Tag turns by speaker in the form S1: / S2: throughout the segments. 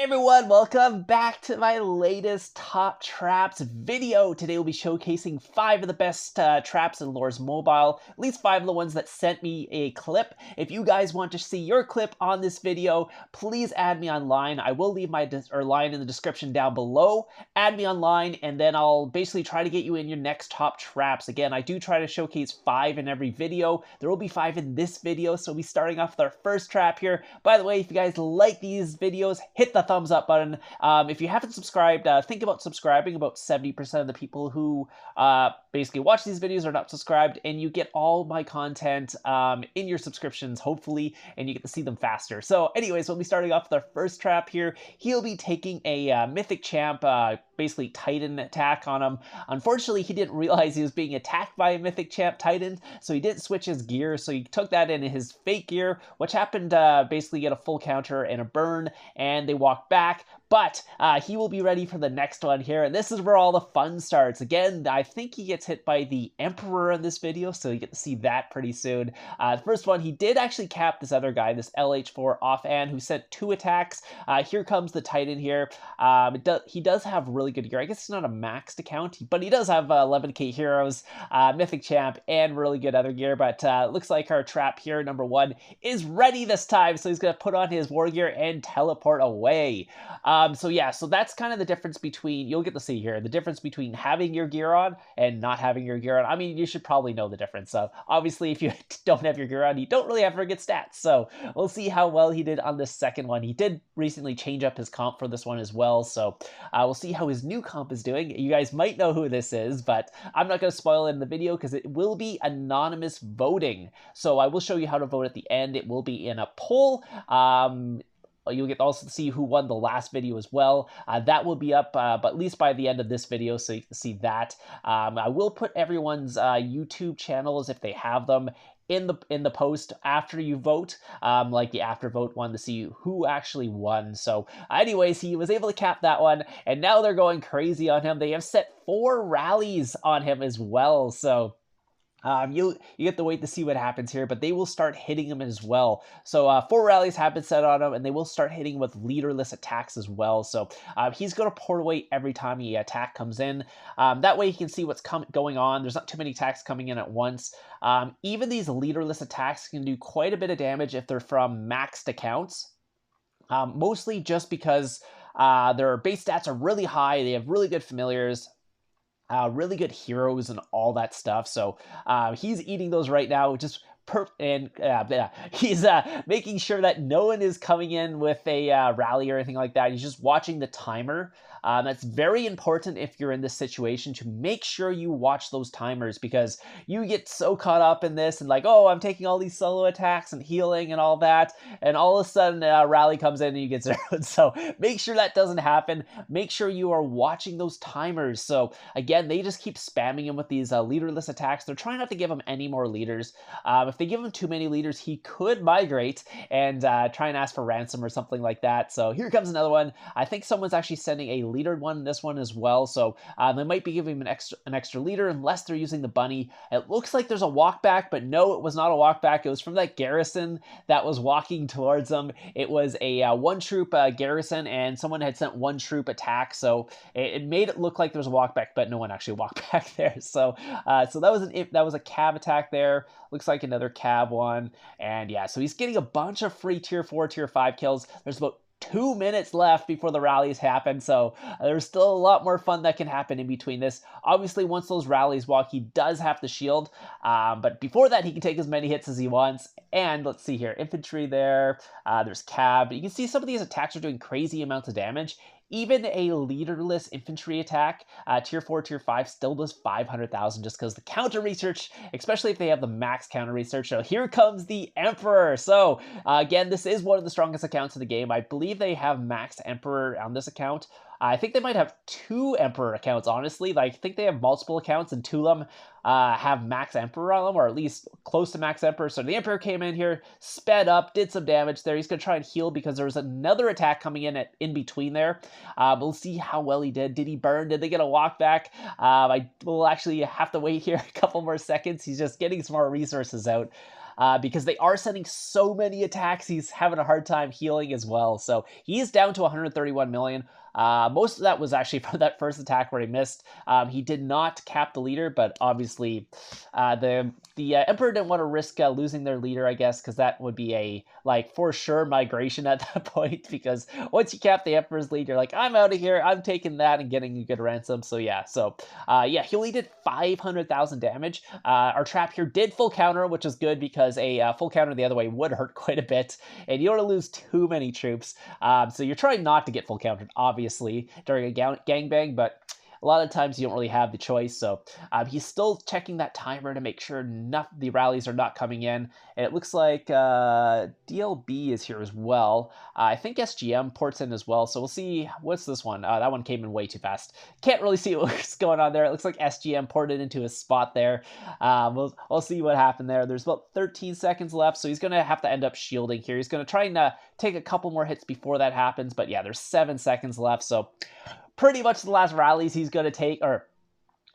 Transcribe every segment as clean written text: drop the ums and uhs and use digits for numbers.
S1: Everyone, welcome back to my latest Top Traps video. Today we'll be showcasing 5 of the best traps in Lures Mobile, at least 5 of the ones that sent me a clip. If you guys want to see your clip on this video, please add me online. I will leave my line in the description down below. Add me online, and then I'll basically try to get you in your next top traps. Again, I do try to showcase 5 in every video. There will be 5 in this video, so we'll be starting off with our first trap here. By the way, if you guys like these videos, hit the thumbs up button. If you haven't subscribed, think about subscribing. About 70% of the people who basically watch these videos are not subscribed, and you get all my content in your subscriptions, hopefully, and you get to see them faster. So anyways, we'll be starting off with our first trap here. He'll be taking a Mythic Champ, basically Titan attack on him. Unfortunately, he didn't realize he was being attacked by a Mythic Champ Titan, so he didn't switch his gear, so he took that in his fake gear, which happened to basically get a full counter and a burn, and they walked back. But he will be ready for the next one here, and this is where all the fun starts. Again, I think he gets hit by the Emperor in this video, so you get to see that pretty soon. The first one, he did actually cap this other guy, this LH4 offhand, who sent 2 attacks. Here comes the Titan here. He does have really good gear. I guess it's not a maxed account, but he does have 11k heroes, Mythic Champ, and really good other gear. But looks like our trap here, number 1, is ready this time, so he's going to put on his war gear and teleport away. So that's kind of the difference between, you'll get to see here, the difference between having your gear on and not having your gear on. I mean, you should probably know the difference. So obviously, if you don't have your gear on, you don't really have very good stats. So we'll see how well he did on this second one. He did recently change up his comp for this one as well. So we'll see how his new comp is doing. You guys might know who this is, but I'm not going to spoil it in the video because it will be anonymous voting. So I will show you how to vote at the end. It will be in a poll. You'll get also to see who won the last video as well. That will be up, but at least by the end of this video, so you can see that. I will put everyone's YouTube channels, if they have them, in the post after you vote, like the after vote one, to see who actually won. So anyways, he was able to cap that one, and now they're going crazy on him. They have set 4 rallies on him as well. So you get to wait to see what happens here, but they will start hitting him as well. So 4 rallies have been set on him, and they will start hitting with leaderless attacks as well. So he's going to port away every time the attack comes in. That way he can see what's going on. There's not too many attacks coming in at once. Even these leaderless attacks can do quite a bit of damage if they're from maxed accounts. Mostly just because their base stats are really high. They have really good familiars. Really good heroes and all that stuff. So he's eating those right now, just he's making sure that no one is coming in with a rally or anything like that. He's just watching the timer. That's very important if you're in this situation, to make sure you watch those timers, because you get so caught up in this and like, oh, I'm taking all these solo attacks and healing and all that, and all of a sudden a rally comes in and you get zeroed. So make sure that doesn't happen. Make sure you are watching those timers. So again, they just keep spamming him with these leaderless attacks. They're trying not to give him any more leaders. If they give him too many leaders, he could migrate and try and ask for ransom or something like that. So here comes another one. I think someone's actually sending a leadered one in this one as well. So they might be giving him an extra leader unless they're using the bunny. It looks like there's a walk back, but no, it was not a walk back. It was from that garrison that was walking towards them. It was a 1 troop garrison, and someone had sent 1 troop attack. So it made it look like there was a walk back, but no one actually walked back there. So so that was a cab attack there. Looks like another cab one. And yeah, so he's getting a bunch of free tier 4, tier 5 kills. There's about 2 minutes left before the rallies happen, so there's still a lot more fun that can happen in between this. Obviously, once those rallies walk, he does have to shield, but before that, he can take as many hits as he wants. And let's see here, infantry there, there's cab. You can see some of these attacks are doing crazy amounts of damage. Even a leaderless infantry attack, tier 4, tier 5, still does 500,000 just because the counter research, especially if they have the max counter research. So here comes the Emperor. So again, this is one of the strongest accounts in the game. I believe they have max Emperor on this account. I think they might have 2 Emperor accounts, honestly. Like, I think they have multiple accounts, and 2 of them have max Emperor on them, or at least close to max Emperor. So the Emperor came in here, sped up, did some damage there. He's going to try and heal because there was another attack coming in between there. We'll see how well he did. Did he burn? Did they get a walk back? I will actually have to wait here a couple more seconds. He's just getting some more resources out. because they are sending so many attacks. He's having a hard time healing as well. So he is down to 131 million. Most of that was actually from that first attack where he missed. He did not cap the leader, but obviously the Emperor didn't want to risk losing their leader, I guess, because that would be a, like, for sure migration at that point, because once you cap the Emperor's lead, you're like, I'm out of here, I'm taking that and getting a good ransom. So yeah, he only did 500,000 damage. Our trap here did full counter, which is good because a full counter the other way would hurt quite a bit, and you don't want to lose too many troops. So you're trying not to get full countered, obviously, during a gangbang, but a lot of times you don't really have the choice. So he's still checking that timer to make sure the rallies are not coming in. And it looks like DLB is here as well. I think SGM ports in as well. So we'll see. What's this one? That one came in way too fast. Can't really see what's going on there. It looks like SGM ported into his spot there. We'll see what happened there. There's about 13 seconds left, so he's going to have to end up shielding here. He's going to try and take a couple more hits before that happens. But yeah, there's 7 seconds left. So pretty much the last rallies he's going to take, or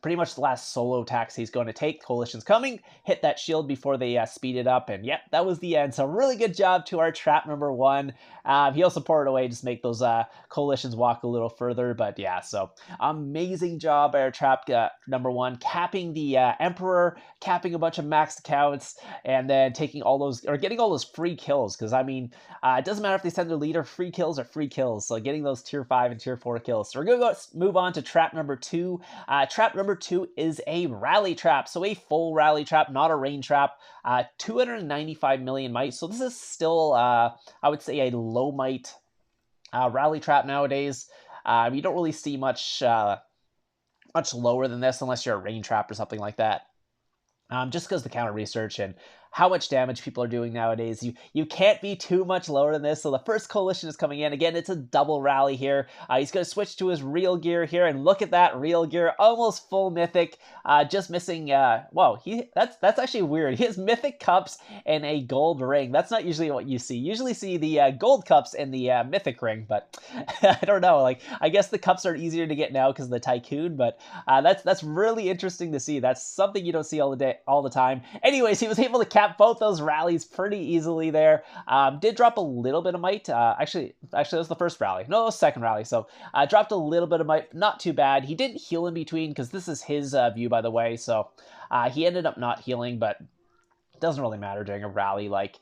S1: pretty much the last solo attacks he's going to take. Coalition's coming, hit that shield before they speed it up, and yep, that was the end. So really good job to our trap number 1. He also ported away just to make those coalitions walk a little further, but yeah, so amazing job by our trap number 1, capping the Emperor, capping a bunch of maxed accounts, and then taking all those, or getting all those free kills, because I mean, it doesn't matter if they send their leader, free kills are free kills, so getting those tier 5 and tier 4 kills. So we're going to move on to trap number 2. Trap number 2 is a rally trap, so a full rally trap, not a rain trap. 295 million might, so this is still, I would say, a low might rally trap nowadays. You don't really see much lower than this unless you're a rain trap or something like that. Just because the counter research and how much damage people are doing nowadays, you can't be too much lower than this. So the first coalition is coming in. Again, it's a double rally here. He's going to switch to his real gear here, and look at that real gear, almost full mythic, just missing, whoa, that's actually weird. He has mythic cups and a gold ring. That's not usually what you see. You usually see the gold cups and the mythic ring, but I don't know, like, I guess the cups are easier to get now because of the Tycoon, but that's really interesting to see. That's something you don't see all the time. Anyways, he was able to cap both those rallies pretty easily there. Did drop a little bit of might. Actually, that was the first rally. No, it was the second rally. So dropped a little bit of might. Not too bad. He didn't heal in between because this is his view, by the way. So he ended up not healing, but it doesn't really matter during a rally. Like,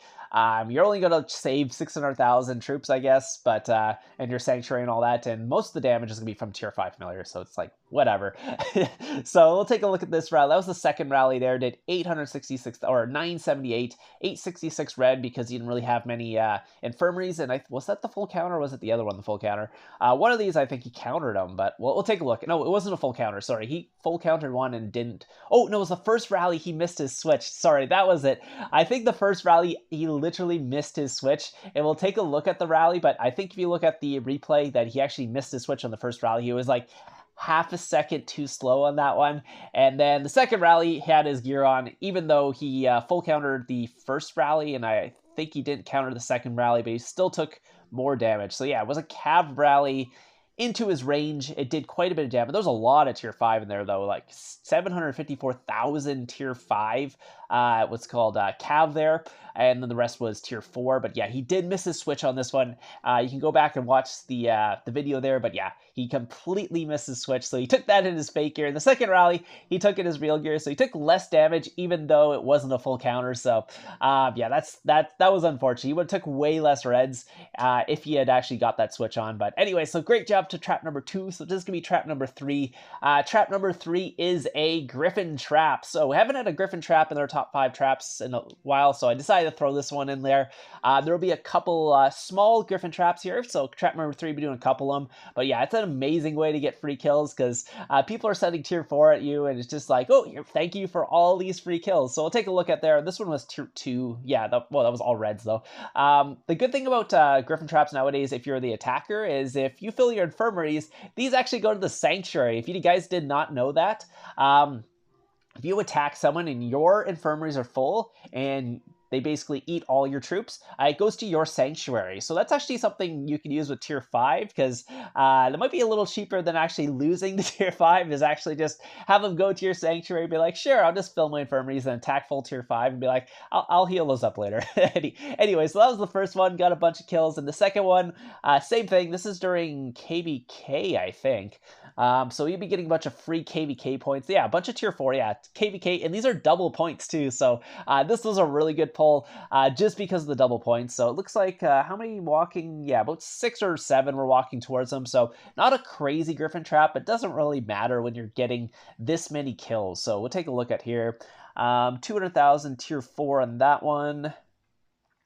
S1: you're only going to save 600,000 troops, I guess, but and your sanctuary and all that, and most of the damage is going to be from tier 5 familiar, so it's like, whatever. So we'll take a look at this rally. That was the second rally there. Did 866, or 978, 866 red, because he didn't really have many infirmaries, and was that the full counter, or was it the other one, the full counter? One of these, I think he countered them, but we'll take a look. No, it wasn't a full counter, sorry. He full countered one and didn't. Oh, no, it was the first rally he missed his switch. Sorry, that was it. I think the first rally, he literally missed his switch, and we'll take a look at the rally, but I think if you look at the replay that he actually missed his switch on the first rally. He was like half a second too slow on that one, and then the second rally he had his gear on, even though he full countered the first rally, and I think he didn't counter the second rally, but he still took more damage. So yeah, it was a cav rally into his range. It did quite a bit of damage. There was a lot of tier 5 in there, though, like 754,000 tier 5, what's called cav there, and then the rest was tier 4. But yeah, he did miss his switch on this one. You can go back and watch the video there, but yeah, he completely missed his switch, so he took that in his fake gear. In the second rally, he took it in his real gear, so he took less damage, even though it wasn't a full counter. So yeah, that was unfortunate. He would have took way less reds if he had actually got that switch on. But anyway, so great job to trap number 2. So this is gonna be trap number 3. Trap number 3 is a Griffin trap. So we haven't had a Griffin trap in our top 5 traps in a while, so I decided to throw this one in there. There will be a couple small Griffin traps here, so trap number 3 will be doing a couple of them. But yeah, it's an amazing way to get free kills, because people are sending tier 4 at you, and it's just like, oh, thank you for all these free kills. So we'll take a look at there. This one was tier 2. Yeah, that was all reds, though. The good thing about Griffin traps nowadays, if you're the attacker, is if you fill your infirmaries, these actually go to the sanctuary. If you guys did not know that, if you attack someone and your infirmaries are full, and they basically eat all your troops. It goes to your sanctuary. So that's actually something you can use with tier 5, because that might be a little cheaper than actually losing to tier 5, is actually just have them go to your sanctuary and be like, sure, I'll just fill my infirmaries and attack full tier 5 and be like, I'll heal those up later. Anyway, so that was the first one, got a bunch of kills. And the second one, same thing. This is during KVK, I think. So you'd be getting a bunch of free KVK points. Yeah, a bunch of tier 4, yeah, KVK, and these are double points too. So this was a really good pull just because of the double points. So it looks like, how many walking? Yeah, about 6 or 7 were walking towards them. So not a crazy Griffin trap, but doesn't really matter when you're getting this many kills. So we'll take a look at here. 200,000 tier 4 on that one.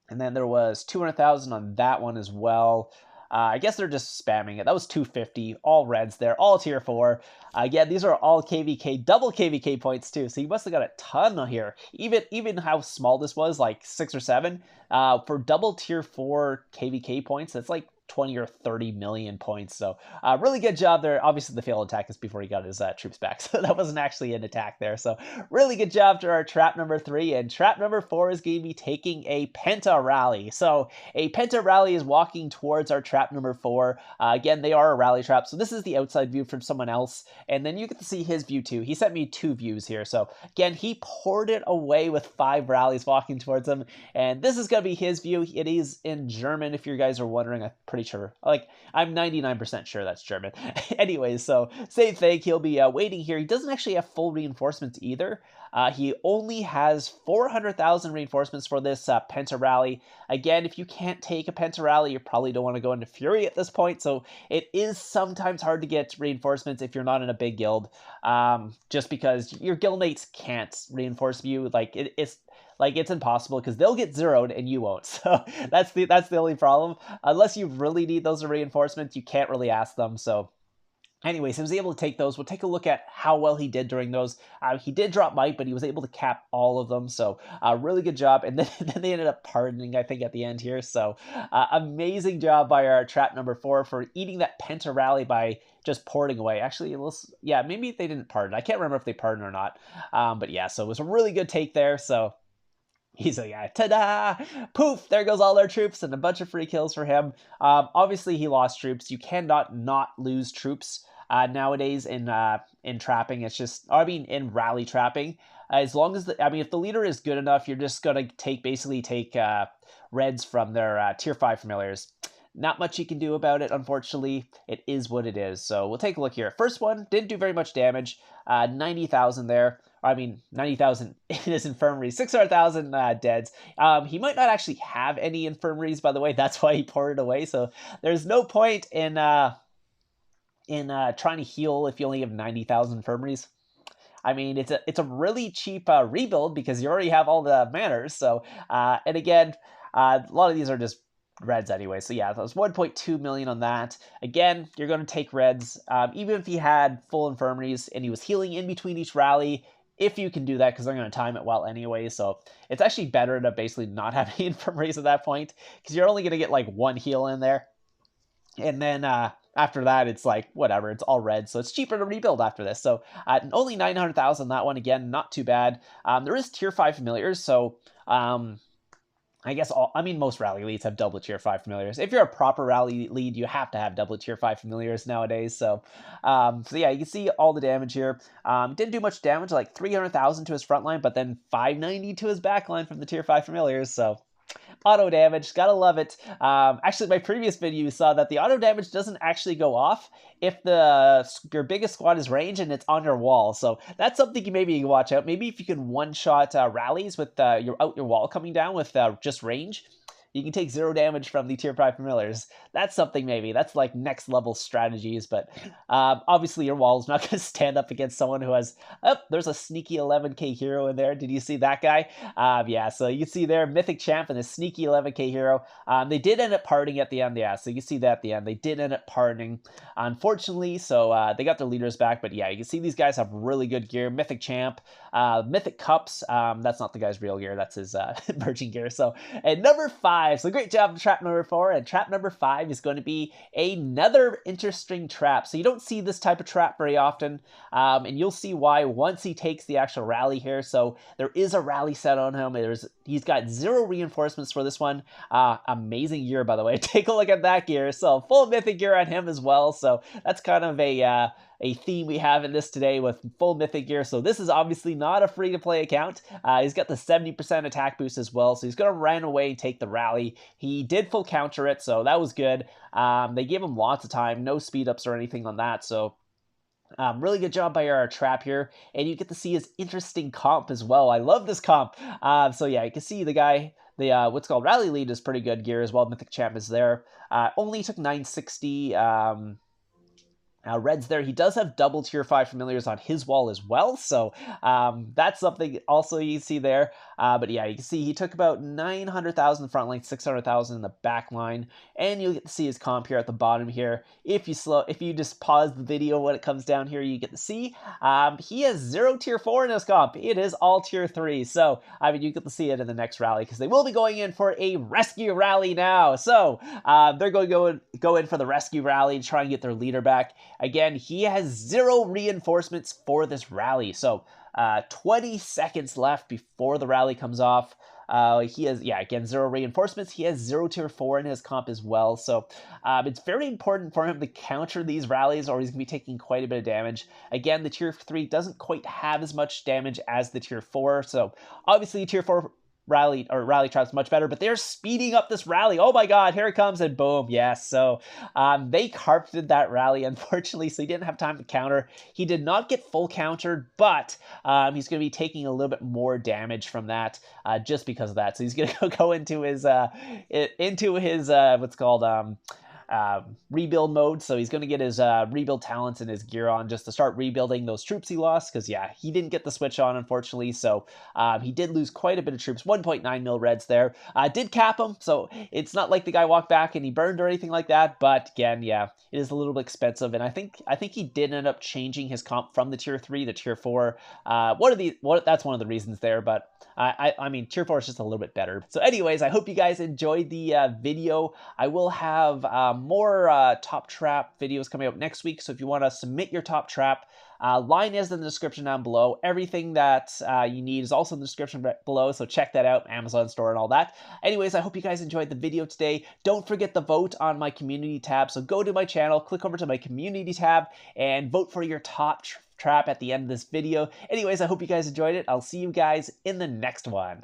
S1: And then there was 200,000 on that one as well. I guess they're just spamming it. That was 250, all reds there, all tier 4. Again, these are all KVK, double KVK points too. So you must have got a ton here. Even how small this was, like 6 or 7, for double tier 4 KVK points, that's like 20 or 30 million points. So really good job there. Obviously the failed attack is before he got his troops back. So that wasn't actually an attack there. So really good job to our trap number 3. And trap number 4 is going to be taking a penta rally. So a penta rally is walking towards our trap number 4. Again, they are a rally trap. So this is the outside view from someone else. And then you get to see his view too. He sent me 2 views here. So again, he poured it away with 5 rallies walking towards him. And this is going to be his view. It is in German, if you guys are wondering. I'm pretty sure. Like, I'm 99% sure that's German. Anyways, so same thing. He'll be waiting here. He doesn't actually have full reinforcements either. He only has 400,000 reinforcements for this penta rally. Again, if you can't take a penta rally, you probably don't want to go into Fury at this point. So it is sometimes hard to get reinforcements if you're not in a big guild, just because your guildmates can't reinforce you. Like it's impossible because they'll get zeroed and you won't. So that's the only problem. Unless you really need those reinforcements, you can't really ask them. So anyways, he was able to take those. We'll take a look at how well he did during those. He did drop might, but he was able to cap all of them. So really good job. And then, then they ended up pardoning, I think, at the end here. So amazing job by our trap number 4 for eating that penta rally by just porting away. Actually, yeah, maybe they didn't pardon. I can't remember if they pardoned or not. But yeah, so it was a really good take there. So he's like, yeah, ta-da! Poof! There goes all our troops and a bunch of free kills for him. Obviously, he lost troops. You cannot not lose troops nowadays in trapping. It's just, in rally trapping. As long as if the leader is good enough, you're just gonna basically take reds from their tier 5 familiars. Not much you can do about it, unfortunately. It is what it is. So we'll take a look here. First one didn't do very much damage. 90,000 there. 90,000 in his infirmary, 600,000 deads. He might not actually have any infirmaries, by the way. That's why he poured it away. So there's no point in trying to heal if you only have 90,000 infirmaries. It's a really cheap rebuild because you already have all the manners. So and again, a lot of these are just reds anyway. So yeah, that was 1.2 million on that. Again, you're going to take reds. Even if he had full infirmaries and he was healing in between each rally, if you can do that, because they're going to time it well anyway. So it's actually better to basically not have any infirmaries at that point, because you're only going to get like 1 heal in there. And then after that, it's like, whatever, it's all red. So it's cheaper to rebuild after this. So only 900,000 that one. Again, not too bad. There is tier 5 familiars. So I guess most rally leads have double tier 5 familiars. If you're a proper rally lead, you have to have double tier 5 familiars nowadays. So yeah, you can see all the damage here. Didn't do much damage, like 300,000 to his front line, but then 590 to his back line from the tier 5 familiars. So auto damage, gotta love it. Actually, my previous video, you saw that the auto damage doesn't actually go off if your biggest squad is range and it's on your wall. So that's something you maybe watch out. Maybe if you can one-shot rallies with your wall coming down with just range, you can take 0 damage from the tier 5 familiars. That's something maybe. That's like next level strategies. But obviously your wall is not going to stand up against someone who has... Oh, there's a sneaky 11k hero in there. Did you see that guy? Yeah, so you can see there, Mythic Champ and a sneaky 11k hero. They did end up pardoning at the end. Yeah, so you can see that at the end. They did end up pardoning, unfortunately. So they got their leaders back. But yeah, you can see these guys have really good gear. Mythic Champ, Mythic Cups. That's not the guy's real gear. That's his merging gear. So at number 5, 5. So great job with trap number 4, and trap number 5 is going to be another interesting trap. So you don't see this type of trap very often, and you'll see why once he takes the actual rally here. So there is a rally set on him. He's got 0 reinforcements for this one. Amazing gear, by the way. Take a look at that gear. So full mythic gear on him as well. So that's kind of a theme we have in this today with full mythic gear. So this is obviously not a free-to-play account. He's got the 70% attack boost as well, so he's going to run away and take the rally. He did full counter it, so that was good. They gave him lots of time, no speed-ups or anything on that, so really good job by our trap here, and you get to see his interesting comp as well. I love this comp. So yeah, you can see the guy, the what's called Rally Lead is pretty good gear as well. Mythic Champ is there. Only took 960. Red's there. He does have double tier 5 familiars on his wall as well, so that's something also you see there. But yeah, you can see he took about 900,000 in the front line, 600,000 in the back line, and you'll get to see his comp here at the bottom here. If you just pause the video when it comes down here, you get to see he has 0 tier 4 in his comp. It is all tier 3, so I mean you get to see it in the next rally because they will be going in for a rescue rally now. So they're going to go in for the rescue rally and try and get their leader back. Again, he has 0 reinforcements for this rally, so 20 seconds left before the rally comes off. He has, yeah, again, 0 reinforcements. He has 0 tier 4 in his comp as well, so it's very important for him to counter these rallies or he's going to be taking quite a bit of damage. Again, the tier 3 doesn't quite have as much damage as the tier 4, so obviously tier 4 rally trap's much better, but they're speeding up this rally. Oh my god, here it comes, and boom, yes. So they carpeted that rally, unfortunately, so he didn't have time to counter. He did not get full countered, but he's going to be taking a little bit more damage from that just because of that. So he's going to go into his what's called rebuild mode. So he's going to get his rebuild talents and his gear on just to start rebuilding those troops he lost, because yeah, he didn't get the switch on, unfortunately. So he did lose quite a bit of troops. 1.9 mil reds there. Did cap him, so it's not like the guy walked back and he burned or anything like that, but again, yeah, it is a little bit expensive, and I think he did end up changing his comp from the tier 3 to tier 4. That's one of the reasons there, but I mean, tier 4 is just a little bit better. So anyways, I hope you guys enjoyed the video. I will have more top trap videos coming out next week, so if you want to submit your top trap, line is in the description down below. Everything that you need is also in the description below, so check that out, Amazon store and all that. Anyways, I hope you guys enjoyed the video today. Don't forget to vote on my community tab, so go to my channel, click over to my community tab, and vote for your top trap at the end of this video. Anyways, I hope you guys enjoyed it. I'll see you guys in the next one.